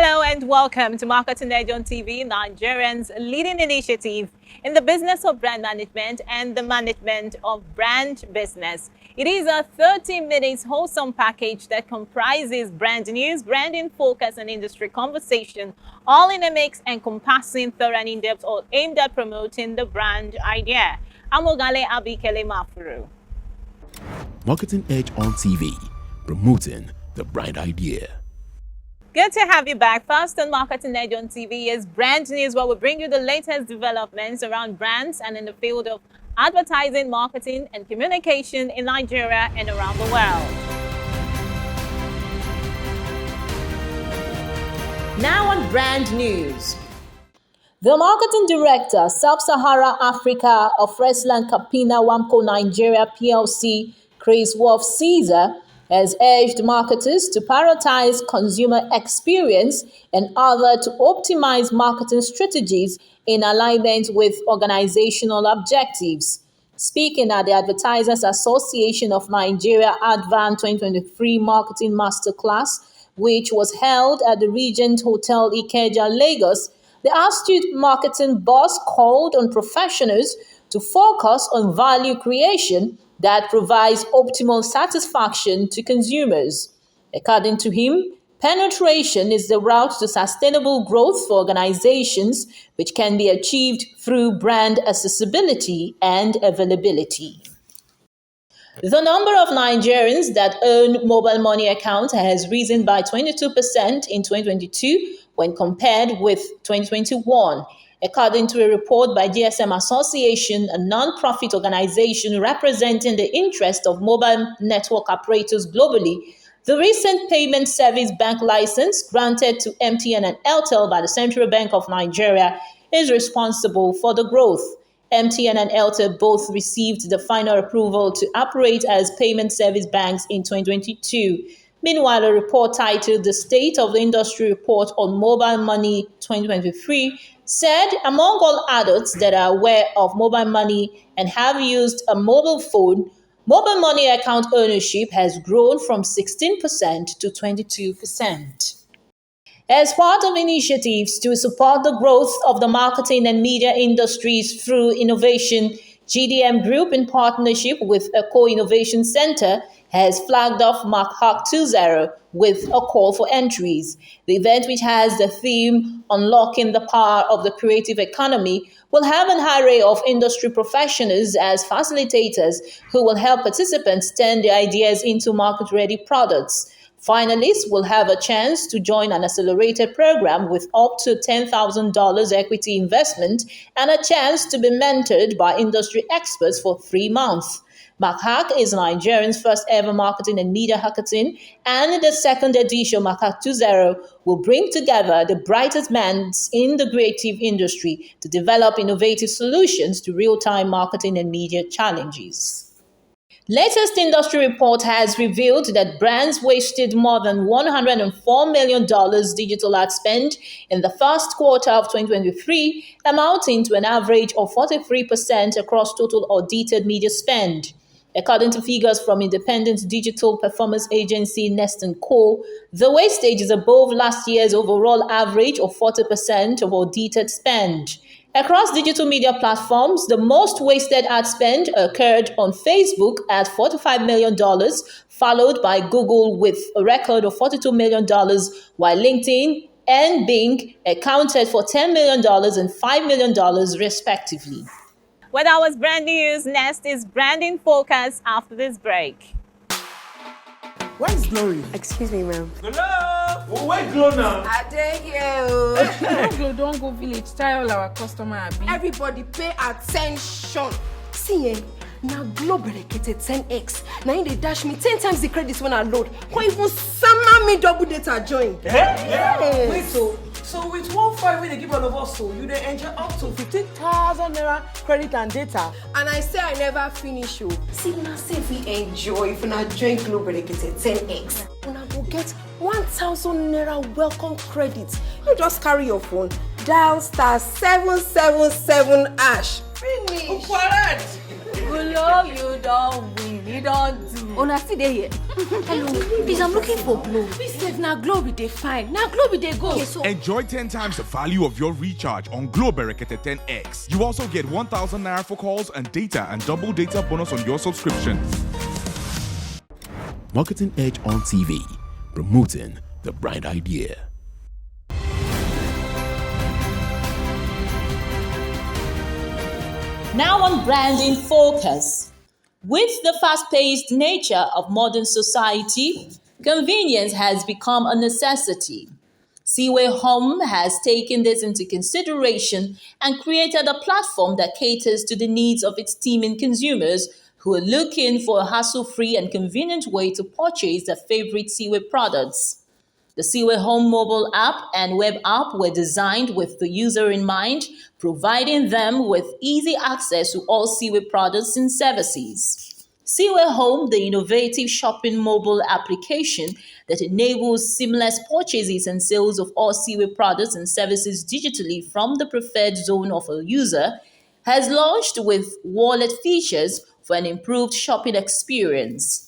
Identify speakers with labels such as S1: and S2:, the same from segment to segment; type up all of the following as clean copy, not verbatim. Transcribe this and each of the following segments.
S1: Hello and welcome to Marketing Edge on TV, Nigerians' leading initiative in the business of brand management and the management of brand business. It is a 30-minute wholesome package that comprises brand news, branding focus, and industry conversation, all in a mix encompassing thorough and in-depth, all aimed at promoting the brand idea. I'm Ogale Abikele Mafuru.
S2: Marketing Edge on TV, promoting the brand idea.
S1: Good to have you back. First on Marketing Edge on TV is Brand News, where we bring you the latest developments around brands and in the field of advertising, marketing, and communication in Nigeria and around the world. Now on Brand News.
S3: The marketing director, Sub-Sahara Africa of Restland Capina Wamco Nigeria PLC, Chris Wolf Caesar, has urged marketers to prioritize consumer experience and to optimize marketing strategies in alignment with organizational objectives. Speaking at the Advertisers Association of Nigeria Advan 2023 Marketing Masterclass, which was held at the Regent Hotel Ikeja, Lagos, the astute marketing boss called on professionals to focus on value creation that provides optimal satisfaction to consumers. According to him, penetration is the route to sustainable growth for organizations, which can be achieved through brand accessibility and availability. The number of Nigerians that own mobile money accounts has risen by 22% in 2022 when compared with 2021. According to a report by GSM Association, a non-profit organization representing the interest of mobile network operators globally, the recent payment service bank license granted to MTN and Airtel by the Central Bank of Nigeria is responsible for the growth. MTN and Airtel both received the final approval to operate as payment service banks in 2022. Meanwhile, a report titled The State of the Industry Report on Mobile Money 2023 said among all adults that are aware of mobile money and have used a mobile phone, mobile money account ownership has grown from 16% to 22%. As part of initiatives to support the growth of the marketing and media industries through innovation, GDM Group, in partnership with a co-innovation center, has flagged off MacHack 2.0 with a call for entries. The event, which has the theme Unlocking the Power of the Creative Economy, will have an array of industry professionals as facilitators who will help participants turn their ideas into market-ready products. Finalists will have a chance to join an accelerated program with up to $10,000 equity investment and a chance to be mentored by industry experts for 3 months. MacHack is Nigeria's first ever marketing and media hackathon, and the second edition, MacHack 2.0, will bring together the brightest minds in the creative industry to develop innovative solutions to real-time marketing and media challenges. Latest industry report has revealed that brands wasted more than $104 million digital ad spend in the first quarter of 2023, amounting to an average of 43% across total audited media spend. According to figures from independent digital performance agency Nest & Co., the wastage is above last year's overall average of 40% of audited spend. Across digital media platforms, the most wasted ad spend occurred on Facebook at $45 million, followed by Google with a record of $42 million, while LinkedIn and Bing accounted for $10 million and $5 million, respectively.
S1: Well, that was Brand News. Next is Branding Focus after this break.
S4: Where's Glory?
S5: Excuse me, ma'am.
S4: Glow! Where Glow now?
S5: I take you.
S6: Glow don't go village, tell our customer.
S5: Everybody pay attention. See, now Glow dedicated 10x. Now they dash me 10 times the credits when I load. Or even summer me double data join.
S4: Yeah? Wait, so with 1.5 when they give all of us, so you then enjoy up to 15,000 naira credit and data.
S5: And I say I never finish you. See, now say if we enjoy, if we not join Glow dedicated 10x, una go get 1,000 naira welcome credit. You just carry your phone, dial *777#. Finish.
S4: Correct.
S5: Glow, you don't win, you don't do. Una still dey here. Hello, please, I'm looking for Glow. Please save na Glow we dey find. Na Glow we dey go. Okay, so
S7: Enjoy 10 times the value of your recharge on Glow Berekete 10X. You also get 1,000 naira for calls and data and double data bonus on your subscription.
S2: Marketing Edge on TV, promoting the bright idea.
S3: Now on branding focus. With the fast-paced nature of modern society, convenience has become a necessity. Seaway Home has taken this into consideration and created a platform that caters to the needs of its teeming consumers who are looking for a hassle-free and convenient way to purchase their favorite Seaway products. The Seaway Home mobile app and web app were designed with the user in mind, providing them with easy access to all Seaway products and services. Seaway Home, the innovative shopping mobile application that enables seamless purchases and sales of all Seaway products and services digitally from the preferred zone of a user, has launched with wallet features for an improved shopping experience.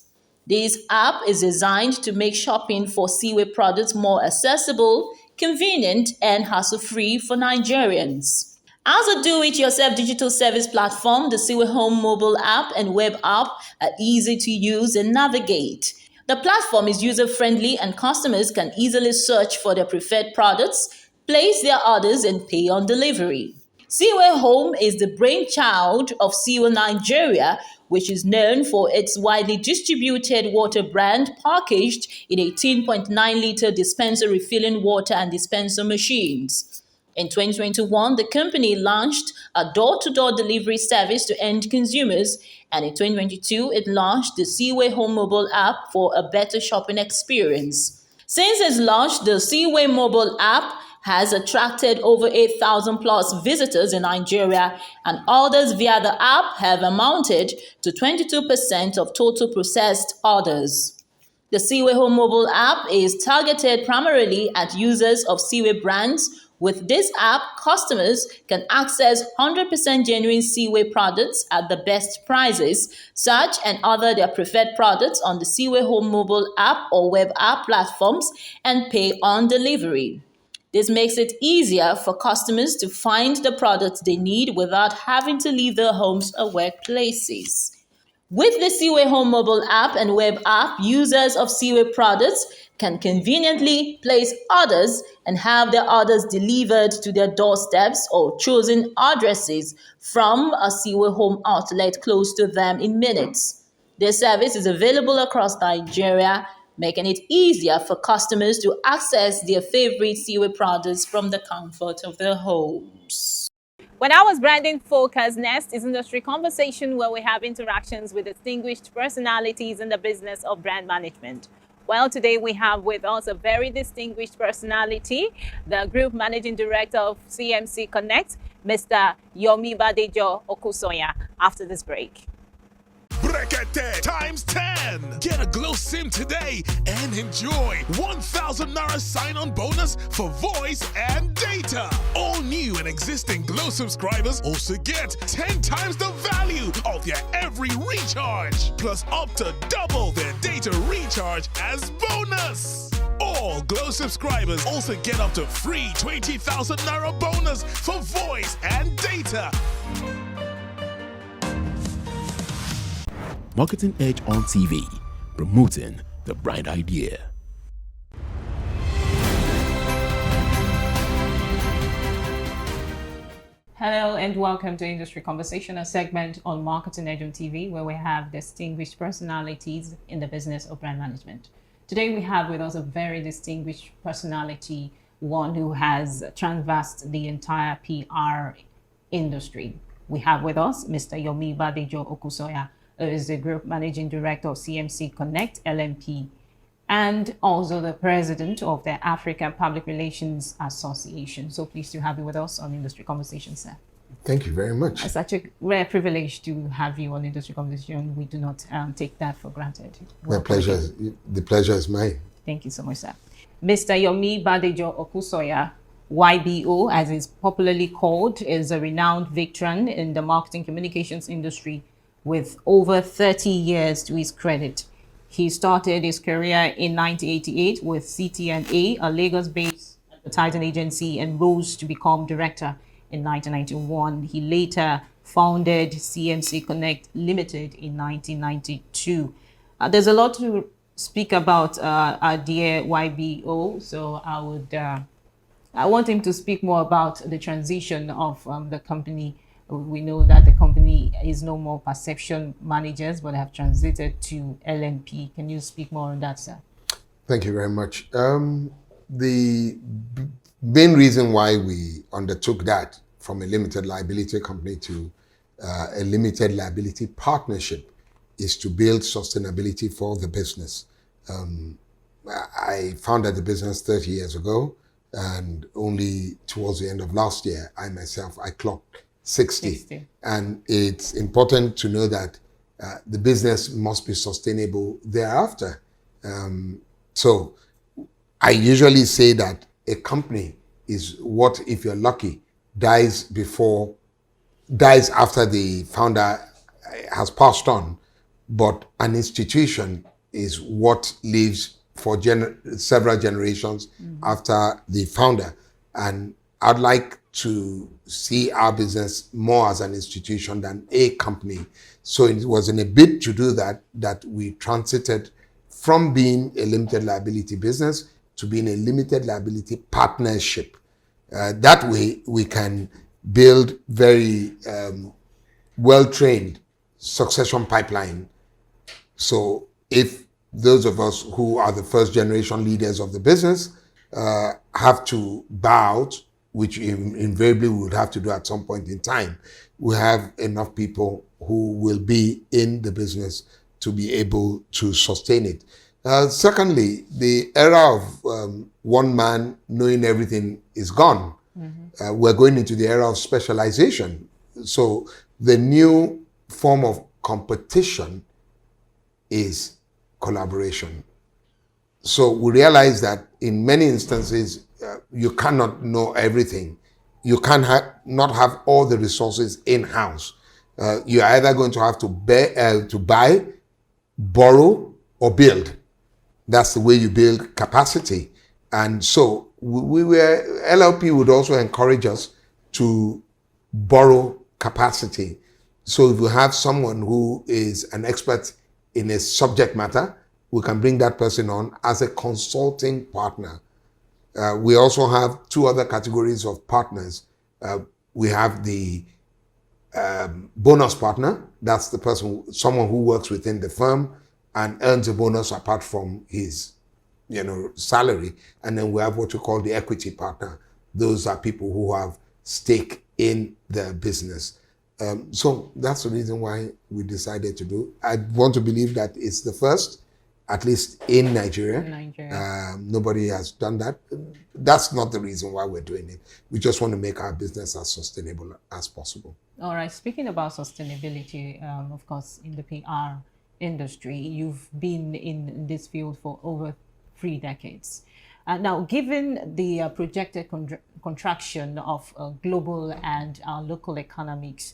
S3: This app is designed to make shopping for Seaway products more accessible, convenient, and hassle-free for Nigerians. As a do-it-yourself digital service platform, the Seaway Home mobile app and web app are easy to use and navigate. The platform is user-friendly and customers can easily search for their preferred products, place their orders, and pay on delivery. Seaway Home is the brainchild of Seaway Nigeria, which is known for its widely distributed water brand packaged in 18.9-liter dispenser refilling water and dispenser machines. In 2021, the company launched a door-to-door delivery service to end consumers, and in 2022, it launched the Seaway Home mobile app for a better shopping experience. Since its launch, the Seaway mobile app has attracted over 8,000 plus visitors in Nigeria, and orders via the app have amounted to 22% of total processed orders. The Seaway Home mobile app is targeted primarily at users of Seaway brands. With this app, customers can access 100% genuine Seaway products at the best prices, search and order their preferred products on the Seaway Home mobile app or web app platforms, and pay on delivery. This makes it easier for customers to find the products they need without having to leave their homes or workplaces. With the Seaway Home mobile app and web app, users of Seaway products can conveniently place orders and have their orders delivered to their doorsteps or chosen addresses from a Seaway Home outlet close to them in minutes. This service is available across Nigeria, making it easier for customers to access their favorite Seaway products from the comfort of their homes.
S1: When I was branding focus, next is industry conversation, where we have interactions with distinguished personalities in the business of brand management. Well, today we have with us a very distinguished personality, the Group Managing Director of CMC Connect, Mr. Yomi Badejo Okusoya, after this break.
S7: Brekete times 10. Get a Glow SIM today and enjoy 1,000 naira sign-on bonus for voice and data. All new and existing Glow subscribers also get 10 times the value of their every recharge, plus up to double their data recharge as bonus. All Glow subscribers also get up to free 20,000 naira bonus for voice and data.
S2: Marketing Edge on TV, promoting the bright idea.
S1: Hello and welcome to Industry Conversation, a segment on Marketing Edge on TV, where we have distinguished personalities in the business of brand management. Today we have with us a very distinguished personality, one who has traversed the entire PR industry. We have with us Mr. Yomi Badejo Okusoya, who is the Group Managing Director of CMC Connect, LMP, and also the President of the African Public Relations Association. So pleased to have you with us on Industry Conversation, sir.
S8: Thank you very much.
S1: It's such a rare privilege to have you on Industry Conversation. We do not take that for granted.
S8: My pleasure. The pleasure is mine.
S1: Thank you so much, sir. Mr. Yomi Badejo Okusoya, YBO, as is popularly called, is a renowned veteran in the marketing communications industry with over 30 years to his credit. He started his career in 1988 with CTNA, a Lagos-based advertising agency, and rose to become director in 1991. He later founded CMC Connect Limited in 1992. There's a lot to speak about our dear YBO, so I want him to speak more about the transition of the company. We know that the company is no more perception managers, but have transited to LNP. Can you speak more on that, sir?
S8: Thank you very much. The main reason why we undertook that from a limited liability company to a limited liability partnership is to build sustainability for the business. I founded the business 30 years ago, and only towards the end of last year, I clocked 60. And it's important to know that the business must be sustainable thereafter. So I usually say that a company is what, if you're lucky, dies after the founder has passed on, but an institution is what lives for several generations after the founder. And I'd like to see our business more as an institution than a company. So it was in a bid to do that we transited from being a limited liability business to being a limited liability partnership. That way we can build very well-trained succession pipeline. So if those of us who are the first generation leaders of the business have to bow out, which invariably we would have to do at some point in time, we have enough people who will be in the business to be able to sustain it. Secondly, the era of one man knowing everything is gone. We're going into the era of specialization. So the new form of competition is collaboration. So we realize that in many instances, you cannot know everything. You not have all the resources in-house. You're either going to have to buy, borrow, or build. That's the way you build capacity. And so LLP would also encourage us to borrow capacity. So if we have someone who is an expert in a subject matter, we can bring that person on as a consulting partner. We also have two other categories of partners. We have the bonus partner. That's the person, someone who works within the firm and earns a bonus apart from his, salary. And then we have what we call the equity partner. Those are people who have stake in the business. So that's the reason why we decided to do. I want to believe that it's the first, at least in Nigeria. Nobody has done that. That's not the reason why we're doing it. We just want to make our business as sustainable as possible.
S1: All right. Speaking about sustainability, of course, in the PR industry, you've been in this field for over 3 decades. Now, given the projected contraction of global and local economics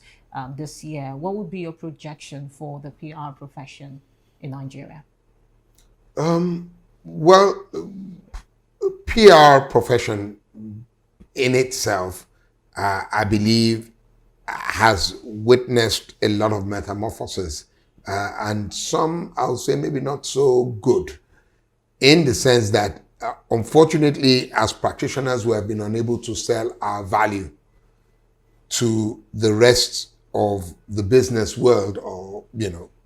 S1: this year, what would be your projection for the PR profession in Nigeria?
S8: Well, PR profession in itself, I believe, has witnessed a lot of metamorphoses, and some, I'll say, maybe not so good, in the sense that, unfortunately, as practitioners, we have been unable to sell our value to the rest of the business world, or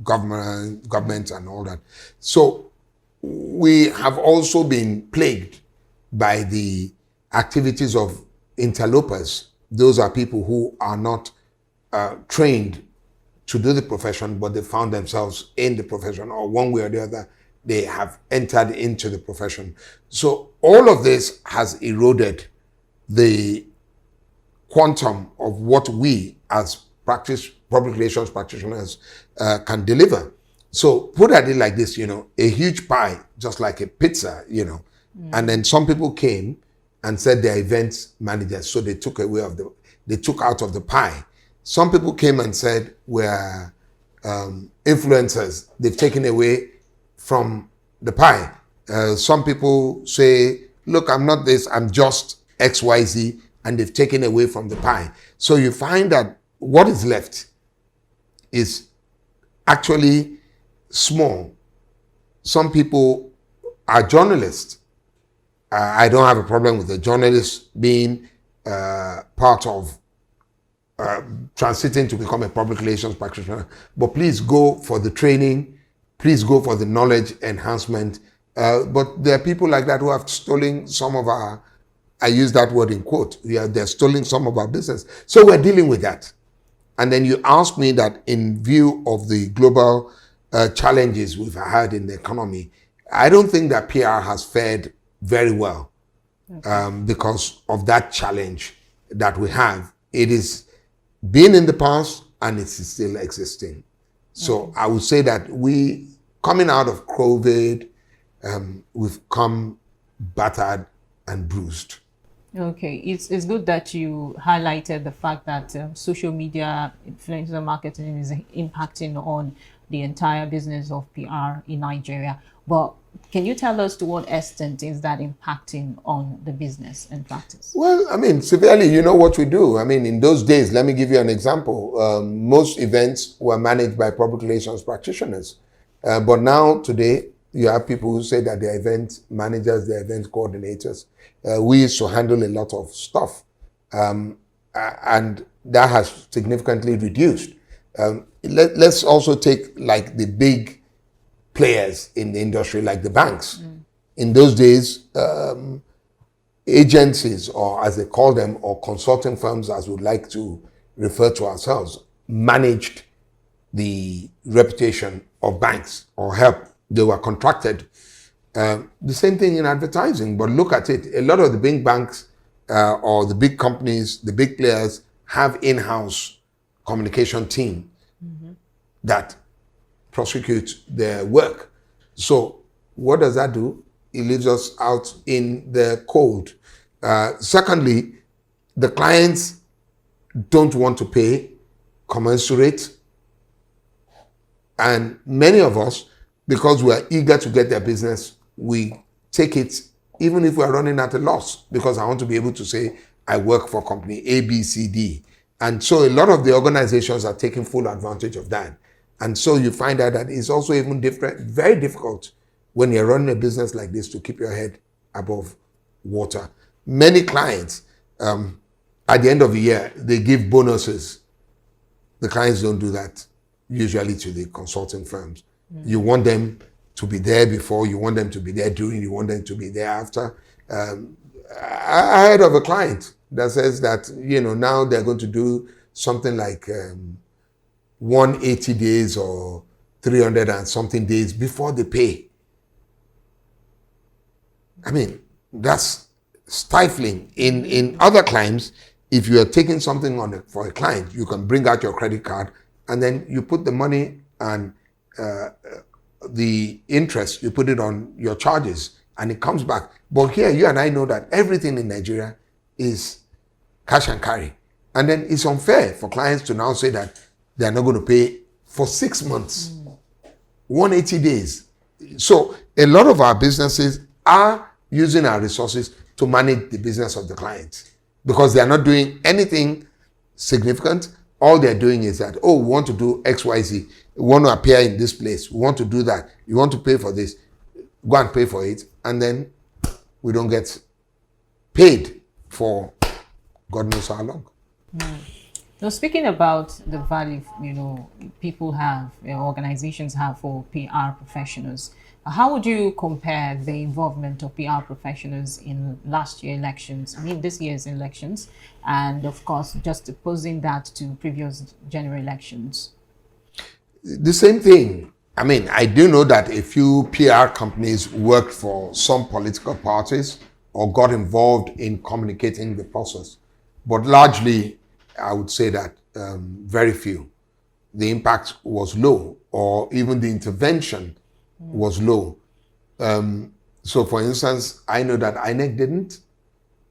S8: government and all that. So we have also been plagued by the activities of interlopers. Those are people who are not trained to do the profession, but they found themselves in the profession, or one way or the other, they have entered into the profession. So all of this has eroded the quantum of what we as public relations practitioners can deliver. So put it like this, a huge pie, just like a pizza, and then some people came and said they're event managers, so they took out of the pie. Some people came and said we're influencers. They've taken away from the pie. Some people say, look, I'm not this, I'm just XYZ, and they've taken away from the pie. So you find that what is left is actually small. Some people are journalists. I don't have a problem with the journalists being part of transiting to become a public relations practitioner, but please go for the training, please go for the knowledge enhancement. But there are people like that who have stolen some of our, I use that word in quote, they're stealing some of our business. So we're dealing with that. And then you ask me that in view of the global challenges we've had in the economy, I don't think that PR has fared very well because of that challenge that we have. It is been in the past and it's still existing. So I would say that we, coming out of COVID, we've come battered and bruised.
S1: Okay, it's good that you highlighted the fact that social media influencer marketing is impacting on the entire business of PR in Nigeria. But can you tell us to what extent is that impacting on the business and practice?
S8: Well, I mean, severely, you know what we do. I mean, in those days, let me give you an example. Most events were managed by public relations practitioners. But now, today, you have people who say that they're event managers, they're event coordinators. We used to handle a lot of stuff. And that has significantly reduced. Let's also take like the big players in the industry, like the banks. In those days, agencies, or as they call them, or consulting firms, as we'd like to refer to ourselves, managed the reputation of banks or help. They were contracted. The same thing in advertising, but look at it. A lot of the big banks or the big companies, the big players have in-house communication team that prosecute their work. So what does that do? It leaves us out in the cold. Secondly, the clients don't want to pay commensurate. And many of us, because we are eager to get their business, we take it even if we're running at a loss, because I want to be able to say, I work for company A, B, C, D. And so a lot of the organizations are taking full advantage of that. And so you find out that it's also even very difficult when you're running a business like this to keep your head above water. Many clients, at the end of the year, they give bonuses. The clients don't do that, usually to the consulting firms. You want them to be there before, you want them to be there during, you want them to be there after. I heard of a client that says that, now they're going to do something like 180 days or 300 and something days before they pay. I mean, that's stifling. In other clients, if you are taking something on for a client, you can bring out your credit card and then you put the money and the interest, you put it on your charges and it comes back. But here, you and I know that everything in Nigeria is cash and carry. And then it's unfair for clients to now say that they're not going to pay for 6 months, 180 days. So a lot of our businesses are using our resources to manage the business of the clients because they're not doing anything significant. All they're doing is that, we want to do XYZ. We want to appear in this place. We want to do that. You want to pay for this. Go and pay for it. And then we don't get paid for God knows how long.
S1: Now, speaking about the value, people have, organizations have for PR professionals, how would you compare the involvement of PR professionals in last year's elections, this year's elections, and of course, just opposing that to previous general elections?
S8: The same thing. I do know that a few PR companies worked for some political parties or got involved in communicating the process. But largely, I would say that very few. The impact was low, or even the intervention was low. So, for instance, I know that INEC didn't.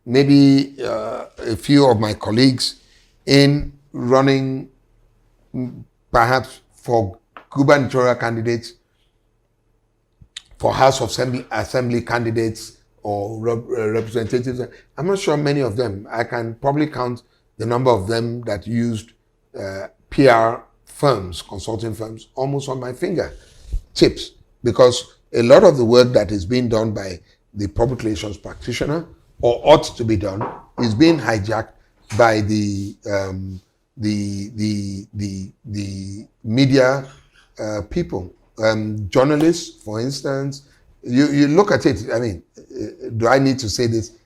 S8: Maybe a few of my colleagues in running perhaps for gubernatorial candidates for House of Assembly candidates or representatives. I'm not sure many of them. I can probably count the number of them that used PR firms, consulting firms, almost on my finger tips, because a lot of the work that is being done by the public relations practitioner, or ought to be done, is being hijacked by the media people, journalists, for instance. You look at it. I mean, do I need to say this?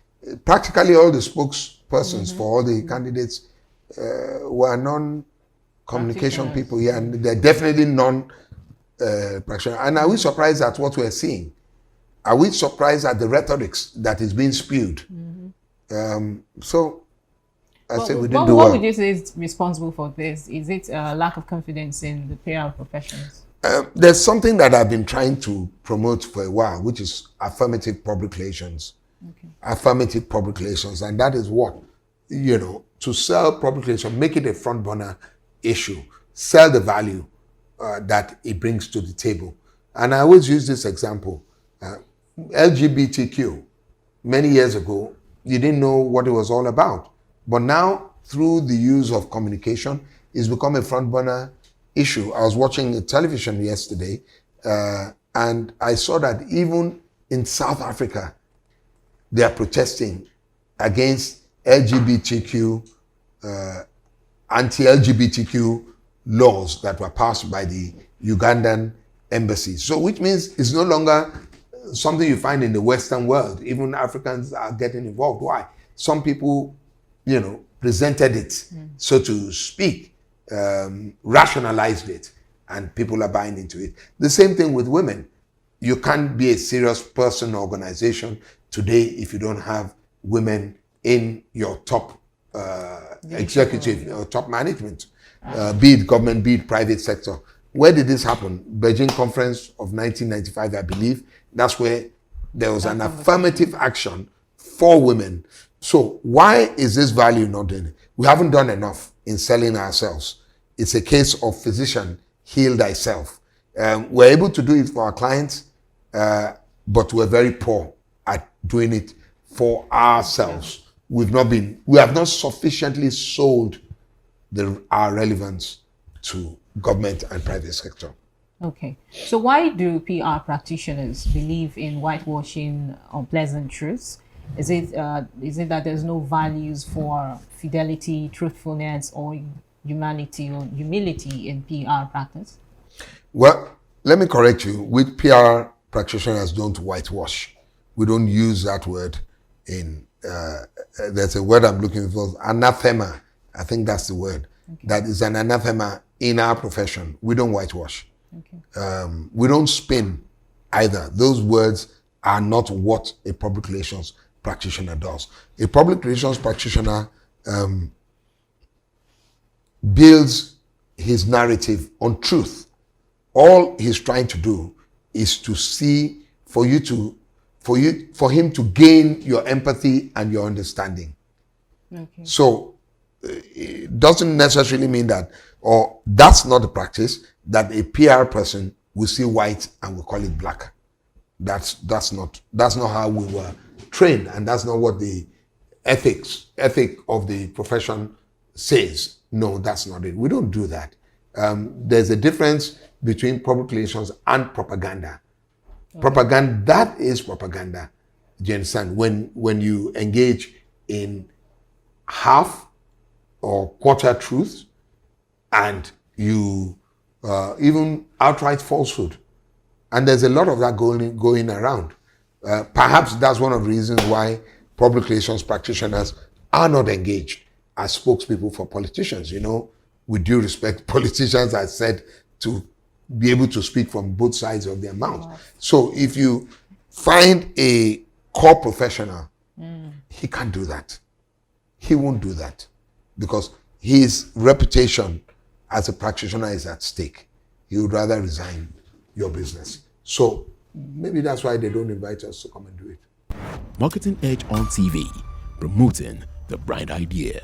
S8: Practically all the spokespersons for all the candidates were non-communication people. Yeah, and they're definitely non-practitioner. And are we surprised at what we're seeing? Are we surprised at the rhetorics that is being spewed? So I say we didn't do well.
S1: What would you say is responsible for this? Is it a lack of confidence in the PR professions?
S8: There's something that I've been trying to promote for a while, which is affirmative public relations.
S1: Okay.
S8: Affirmative public relations. And that is what, to sell public relations, make it a front burner issue, sell the value that it brings to the table. And I always use this example. LGBTQ, many years ago, you didn't know what it was all about. But now, through the use of communication, it's become a front burner issue. I was watching television yesterday, and I saw that even in South Africa, they are protesting against LGBTQ, anti-LGBTQ laws that were passed by the Ugandan embassy. So, which means it's no longer something you find in the Western world. Even Africans are getting involved. Why? Some people, presented it, so to speak, rationalized it, and people are buying into it. The same thing with women. You can't be a serious person or organization today if you don't have women in your top executive or top management, be it government, be it private sector. Where did this happen? Beijing Conference of 1995, I believe. That's where there was an affirmative action for women. So why is this value not doing it? We haven't done enough in selling ourselves. It's a case of physician, heal thyself. We're able to do it for our clients, but we're very poor at doing it for ourselves. We have not sufficiently sold our relevance to government and private sector.
S1: Okay. So why do PR practitioners believe in whitewashing unpleasant truths? Is it that there's no values for fidelity, truthfulness, or humanity or humility in PR practice?
S8: Well, let me correct you. With PR practitioners don't whitewash. We don't use that word in, there's a word I'm looking for, anathema. I think that's the word. Okay. That is an anathema in our profession. We don't whitewash. Okay. We don't spin either. Those words are not what a public relations practitioner does. A public relations practitioner builds his narrative on truth. All he's trying to do is to see for him to gain your empathy and your understanding. Okay. So it doesn't necessarily mean that, or that's not the practice, that a PR person will see white and will call it black. That's not how we were trained, and that's not what the ethic of the profession says. No, that's not it. We don't do that. There's a difference between public relations and propaganda. Okay. Propaganda, that is propaganda. Do you understand? When you engage in half or quarter truth, and you even outright falsehood. And there's a lot of that going around. Perhaps that's one of the reasons why public relations practitioners are not engaged as spokespeople for politicians. With due respect, politicians are said to be able to speak from both sides of their mouth. Wow. So if you find a core professional, he can't do that. He won't do that because his reputation as a practitioner is at stake. He would rather resign your business. So maybe that's why they don't invite us to come and do it.
S2: Marketing Edge on TV, promoting the bright idea.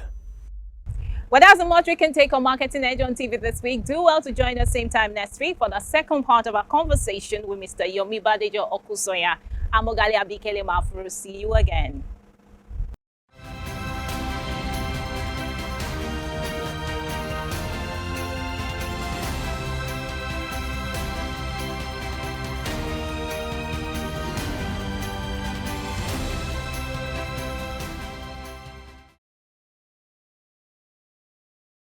S1: Well, that's the much we can take on Marketing Edge on TV this week. Do well to join us same time next week for the second part of our conversation with Mr. Yomi Badejo Okusoya. I'm Ogali Abikele Mafuru. See you again.